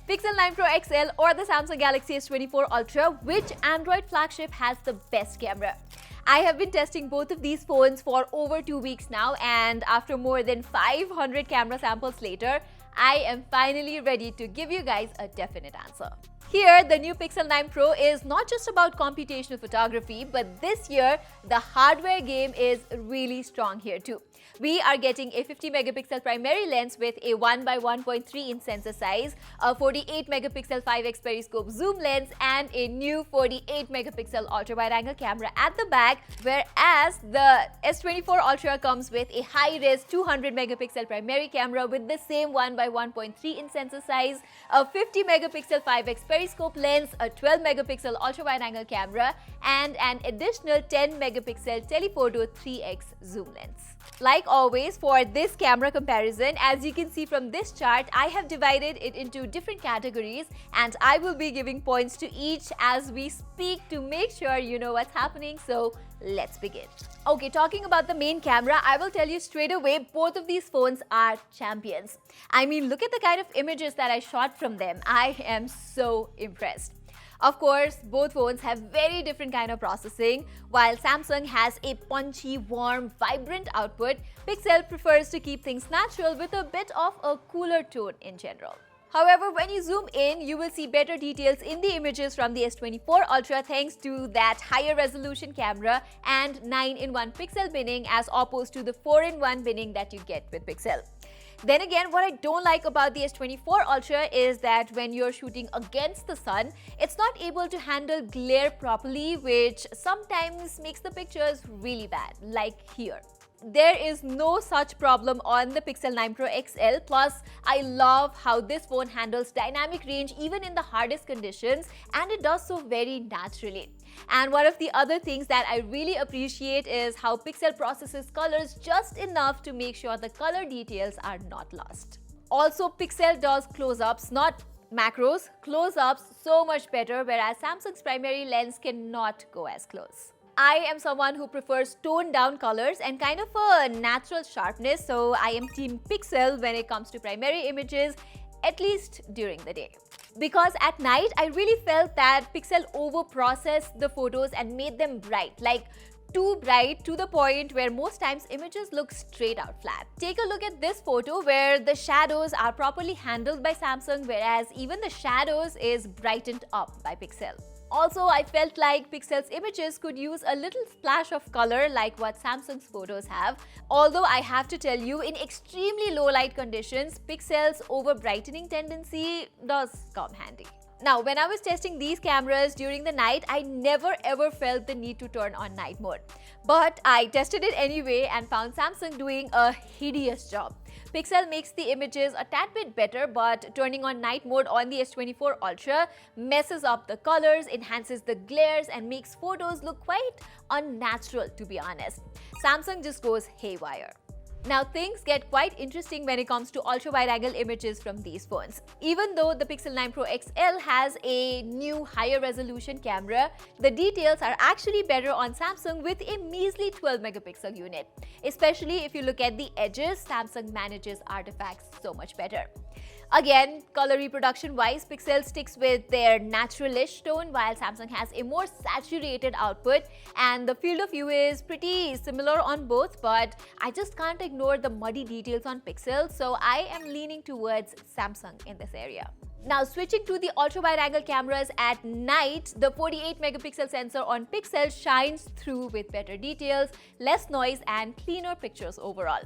Pixel 9 Pro XL or the Samsung Galaxy S24 Ultra, which Android flagship has the best camera? I have been testing both of these phones for over 2 weeks now, and after more than 500 camera samples later, I am finally ready to give you guys a definite answer. Here, the new Pixel 9 Pro is not just about computational photography, but this year, the hardware game is really strong here too. We are getting a 50 megapixel primary lens with a 1x1.3 inch sensor size, a 48 megapixel 5x periscope zoom lens, and a new 48 megapixel ultra wide angle camera at the back, whereas the S24 Ultra comes with a high-res 200 megapixel primary camera with the same 1x1.3 inch sensor size, a 50 megapixel 5x periscope lens, a 12 megapixel ultra wide angle camera, and an additional 10 megapixel telephoto 3x zoom lens. Like always, for this camera comparison, as you can see from this chart, I have divided it into different categories and I will be giving points to each as we speak to make sure you know what's happening. So let's begin. Okay, talking about the main camera, I will tell you straight away, both of these phones are champions. I mean, look at the kind of images that I shot from them. I am so impressed. Of course, both phones have very different kind of processing. While Samsung has a punchy, warm, vibrant output, Pixel prefers to keep things natural with a bit of a cooler tone in general. However, when you zoom in, you will see better details in the images from the S24 Ultra thanks to that higher resolution camera and 9-in-1 pixel binning as opposed to the 4-in-1 binning that you get with Pixel. Then again, what I don't like about the S24 Ultra is that when you're shooting against the sun, it's not able to handle glare properly, which sometimes makes the pictures really bad, like here. There is no such problem on the Pixel 9 Pro XL. Plus, I love how this phone handles dynamic range even in the hardest conditions, and it does so very naturally. And one of the other things that I really appreciate is how Pixel processes colors just enough to make sure the color details are not lost. Also, Pixel does close-ups, not macros, close-ups so much better, whereas Samsung's primary lens cannot go as close. I am someone who prefers toned down colors and kind of a natural sharpness, so I am team Pixel when it comes to primary images, at least during the day. Because at night, I really felt that Pixel over-processed the photos and made them bright, like too bright to the point where most times images look straight out flat. Take a look at this photo where the shadows are properly handled by Samsung, whereas even the shadows is brightened up by Pixel. Also, I felt like Pixel's images could use a little splash of color like what Samsung's photos have. Although I have to tell you, in extremely low light conditions, Pixel's over-brightening tendency does come handy. Now, when I was testing these cameras during the night, I never ever felt the need to turn on night mode. But I tested it anyway and found Samsung doing a hideous job. Pixel makes the images a tad bit better, but turning on night mode on the S24 Ultra messes up the colors, enhances the glares, and makes photos look quite unnatural, to be honest. Samsung just goes haywire. Now, things get quite interesting when it comes to ultra-wide-angle images from these phones. Even though the Pixel 9 Pro XL has a new higher resolution camera, the details are actually better on Samsung with a measly 12 megapixel unit. Especially if you look at the edges, Samsung manages artifacts so much better. Again, color reproduction-wise, Pixel sticks with their naturalish tone while Samsung has a more saturated output, and the field of view is pretty similar on both, but I just can't ignore the muddy details on Pixel, so I am leaning towards Samsung in this area. Now, switching to the ultra-wide-angle cameras at night, the 48 megapixel sensor on Pixel shines through with better details, less noise, and cleaner pictures overall.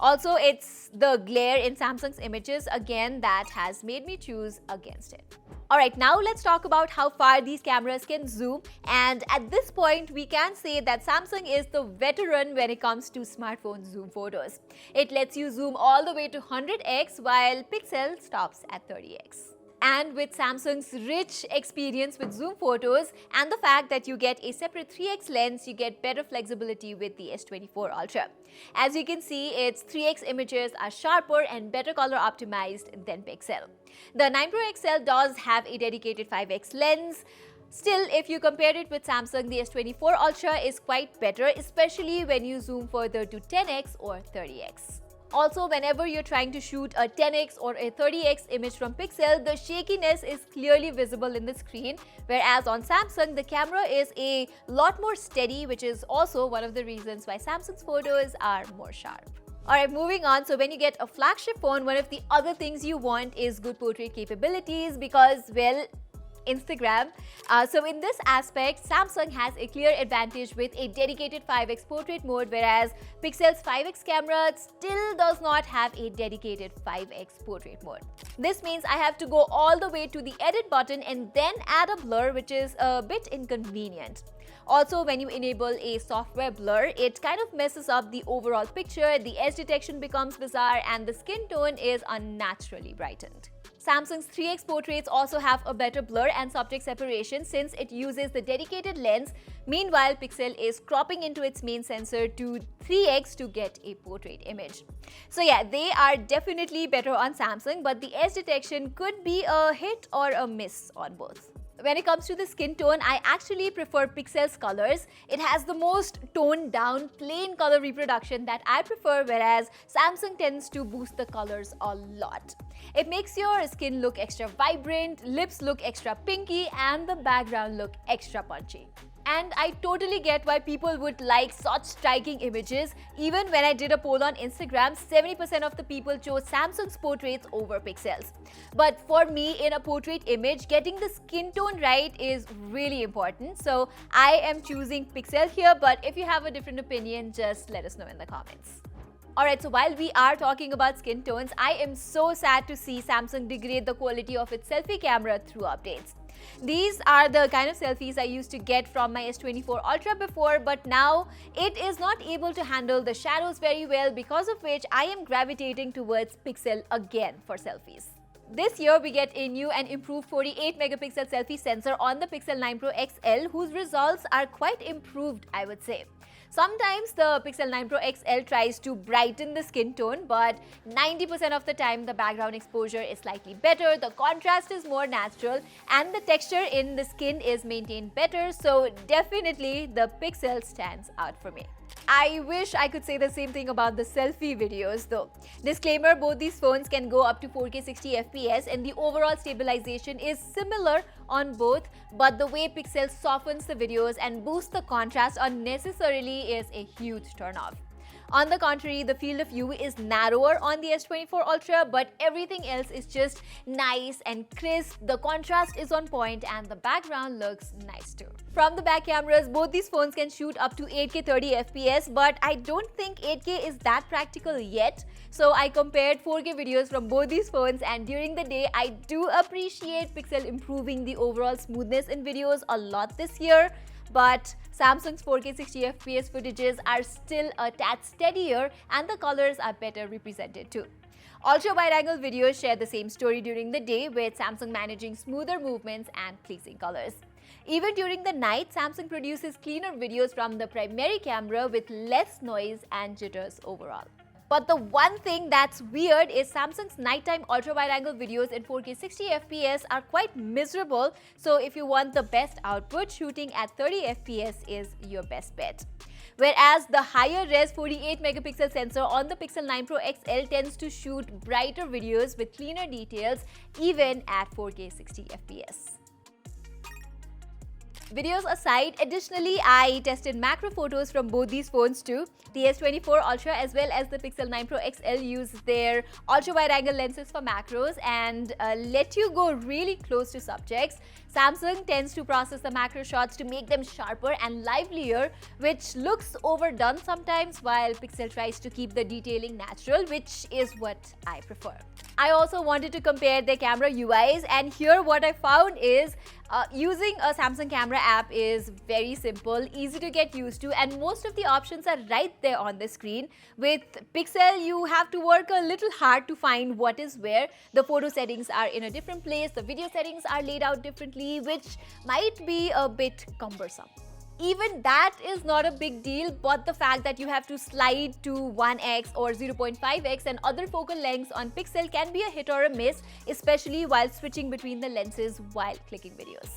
Also, it's the glare in Samsung's images again that has made me choose against it. Alright, now let's talk about how far these cameras can zoom, and at this point we can say that Samsung is the veteran when it comes to smartphone zoom photos. It lets you zoom all the way to 100x while Pixel stops at 30x. And with Samsung's rich experience with zoom photos and the fact that you get a separate 3x lens, you get better flexibility with the S24 Ultra. As you can see, its 3x images are sharper and better color optimized than Pixel. The 9 Pro XL does have a dedicated 5x lens. Still, if you compare it with Samsung, the S24 Ultra is quite better, especially when you zoom further to 10x or 30x. Also, whenever you're trying to shoot a 10x or a 30x image from Pixel, the shakiness is clearly visible in the screen, whereas on Samsung, the camera is a lot more steady, which is also one of the reasons why Samsung's photos are more sharp. Alright, moving on. So when you get a flagship phone, one of the other things you want is good portrait capabilities because, well, Instagram. So in this aspect, Samsung has a clear advantage with a dedicated 5x portrait mode, whereas Pixel's 5x camera still does not have a dedicated 5x portrait mode. This means I have to go all the way to the edit button and then add a blur, which is a bit inconvenient. Also, when you enable a software blur, it kind of messes up the overall picture, the edge detection becomes bizarre, and the skin tone is unnaturally brightened. Samsung's 3x portraits also have a better blur and subject separation since it uses the dedicated lens. Meanwhile, Pixel is cropping into its main sensor to 3x to get a portrait image. So yeah, they are definitely better on Samsung, but the edge detection could be a hit or a miss on both. When it comes to the skin tone, I actually prefer Pixel's colors. It has the most toned down, plain color reproduction that I prefer, whereas Samsung tends to boost the colors a lot. It makes your skin look extra vibrant, lips look extra pinky, and the background look extra punchy. And I totally get why people would like such striking images. Even when I did a poll on Instagram, 70% of the people chose Samsung's portraits over Pixel's. But for me, in a portrait image, getting the skin tone right is really important. So I am choosing Pixel here, but if you have a different opinion, just let us know in the comments. Alright, so while we are talking about skin tones, I am so sad to see Samsung degrade the quality of its selfie camera through updates. These are the kind of selfies I used to get from my S24 Ultra before, but now it is not able to handle the shadows very well, because of which I am gravitating towards Pixel again for selfies. This year, we get a new and improved 48 megapixel selfie sensor on the Pixel 9 Pro XL, whose results are quite improved, I would say. Sometimes the Pixel 9 Pro XL tries to brighten the skin tone, but 90% of the time the background exposure is slightly better, the contrast is more natural, and the texture in the skin is maintained better, so definitely the Pixel stands out for me. I wish I could say the same thing about the selfie videos though. Disclaimer, both these phones can go up to 4K 60 FPS and the overall stabilization is similar on both, but the way Pixel softens the videos and boosts the contrast unnecessarily is a huge turnoff. On the contrary, the field of view is narrower on the S24 Ultra, but everything else is just nice and crisp, the contrast is on point, and the background looks nice too. From the back cameras, both these phones can shoot up to 8K 30 FPS, but I don't think 8K is that practical yet. So I compared 4K videos from both these phones, and during the day, I do appreciate Pixel improving the overall smoothness in videos a lot this year. But Samsung's 4K 60 FPS footages are still a tad steadier and the colors are better represented too. Ultra wide-angle videos share the same story during the day, with Samsung managing smoother movements and pleasing colors. Even during the night, Samsung produces cleaner videos from the primary camera with less noise and jitters overall. But the one thing that's weird is Samsung's nighttime ultra-wide-angle videos in 4K 60 FPS are quite miserable, so if you want the best output, shooting at 30 FPS is your best bet. Whereas the higher-res 48 megapixel sensor on the Pixel 9 Pro XL tends to shoot brighter videos with cleaner details even at 4K 60 FPS. Videos aside, additionally, I tested macro photos from both these phones too. The S24 Ultra as well as the Pixel 9 Pro XL use their ultra-wide-angle lenses for macros and let you go really close to subjects. Samsung tends to process the macro shots to make them sharper and livelier, which looks overdone sometimes, while Pixel tries to keep the detailing natural, which is what I prefer. I also wanted to compare their camera UIs, and here what I found is using a Samsung camera app is very simple, easy to get used to, and most of the options are right there on the screen. With Pixel, you have to work a little hard to find what is where. The photo settings are in a different place, the video settings are laid out differently, which might be a bit cumbersome. Even that is not a big deal, but the fact that you have to slide to 1x or 0.5x and other focal lengths on Pixel can be a hit or a miss, especially while switching between the lenses while clicking videos.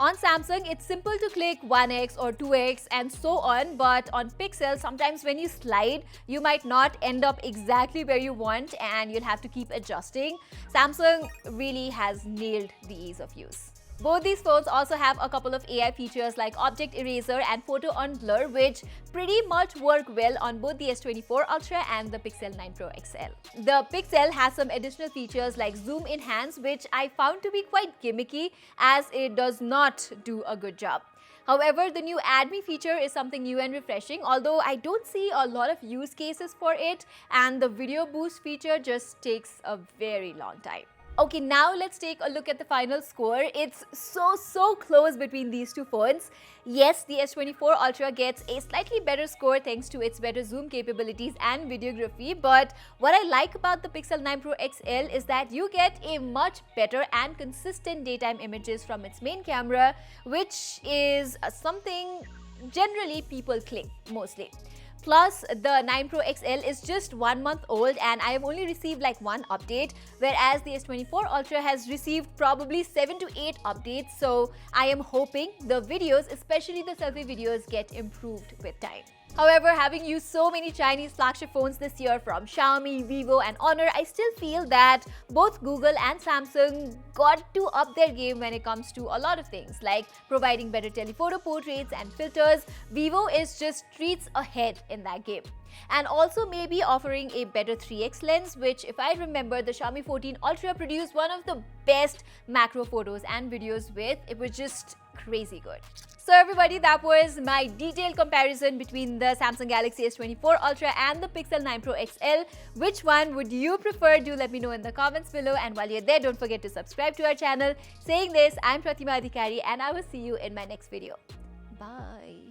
On Samsung, it's simple to click 1x or 2x and so on, but on Pixel, sometimes when you slide, you might not end up exactly where you want and you'll have to keep adjusting. Samsung really has nailed the ease of use. Both these phones also have a couple of AI features like object eraser and photo on blur, which pretty much work well on both the S24 Ultra and the Pixel 9 Pro XL. The Pixel has some additional features like zoom enhance, which I found to be quite gimmicky as it does not do a good job. However, the new Add Me feature is something new and refreshing, although I don't see a lot of use cases for it, and the video boost feature just takes a very long time. Okay, now let's take a look at the final score. It's so close between these two phones. Yes, the S24 Ultra gets a slightly better score thanks to its better zoom capabilities and videography, but what I like about the Pixel 9 Pro XL is that you get a much better and consistent daytime images from its main camera, which is something generally people claim mostly. Plus, the 9 Pro XL is just 1 month old and I have only received like one update, whereas the S24 Ultra has received probably 7 to 8 updates. So I am hoping the videos, especially the selfie videos, get improved with time. However, having used so many Chinese flagship phones this year from Xiaomi, Vivo and Honor, I still feel that both Google and Samsung got to up their game when it comes to a lot of things like providing better telephoto portraits and filters. Vivo is just streets ahead in that game. And also maybe offering a better 3x lens, which if I remember, the Xiaomi 14 Ultra produced one of the best macro photos and videos with. It was just crazy good. So everybody, that was my detailed comparison between the Samsung Galaxy S24 Ultra and the Pixel 9 Pro XL. Which one would you prefer? Do let me know in the comments below, and while you're there, don't forget to subscribe to our channel. Saying this, I'm Pratima and I will see you in my next video. Bye.